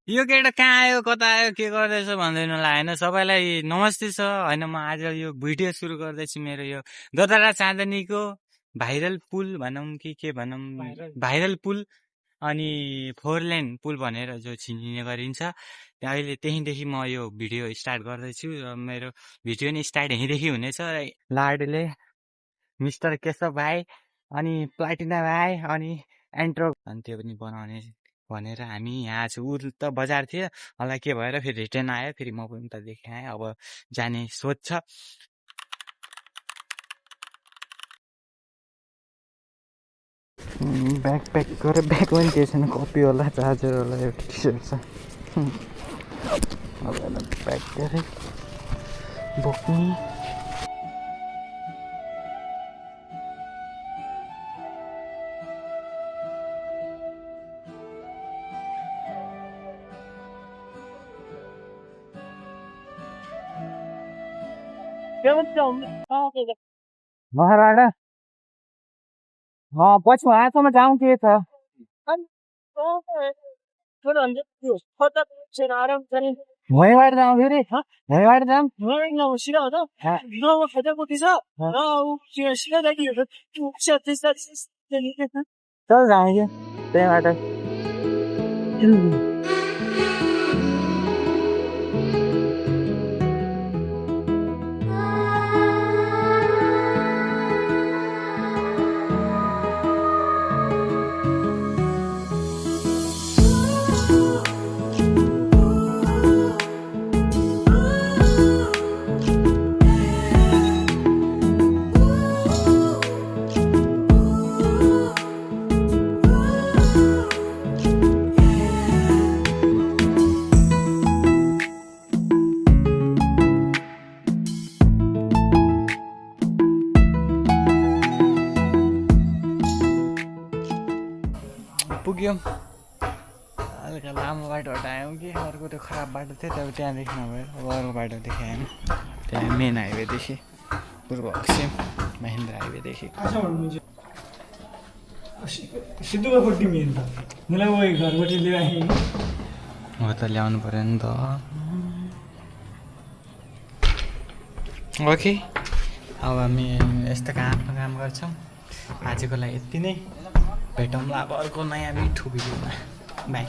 यो केटा कहाँ आयो कता आयो के गर्दैछ भन्दैन होला होइन सबैलाई नमस्ते छ होइन म आज यो भिडियो सुरु गर्दैछु मेरो यो दशहरा चाँदनीको भाइरल पुल भनौँ कि के भनौँ भाइरल पुल अनि 4 लेन पुल भनेर जो चिनिने गरिन्छ अहिले त्यहीँदेखि म यो भिडियो स्टार्ट गर्दैछु र मेरो भिडियो नि स्टार्ट यहीँदेखि हुनेछ लाडले मिस्टर केशव भाइ अनि प्लाटिना भाइ अनि एन्ट्रो अनि त्यो पनि बनाउने भनेर हामी यहाँ छु ऊ त बजार थियो मलाई के भएर फेरि रिटर्न आयो फेरि म पनि त देखाएँ अब जाने सोच छ ब्याकप्याक गरेर ब्याग पनि केही छैन कपी होला चार्जर होला एउटा टी सर्ट छ अब ब्याग गरेर बोक्ने महाराणा पछि उहाँसम्म जाउँ के छ वहीँबाट जाउँ फेरि वहीँबाट जाउँ चल जाउँ क्या त्यहीँबाट पुग्यौँ हल्का लामो बाटोबाट आयौँ कि अर्को त्यो खराब बाटो थियो त्यहाँ त्यहाँदेखि नभएर अब अर्को बाटोदेखि आयौँ त्यहाँ मेन हाइवेदेखि पूर्व अक्षम महेन्द्र हाइवेदेखि सिद्धुवापट्टि मेन त मलाई वही घरबाट ल्याएँ हो त ल्याउनु पऱ्यो नि त ओके अब हामी यस्तो काम गर्छौँ आजको लागि यति नै भेटौँला अब अर्को नयाँ मिठो भिडियोमा बाई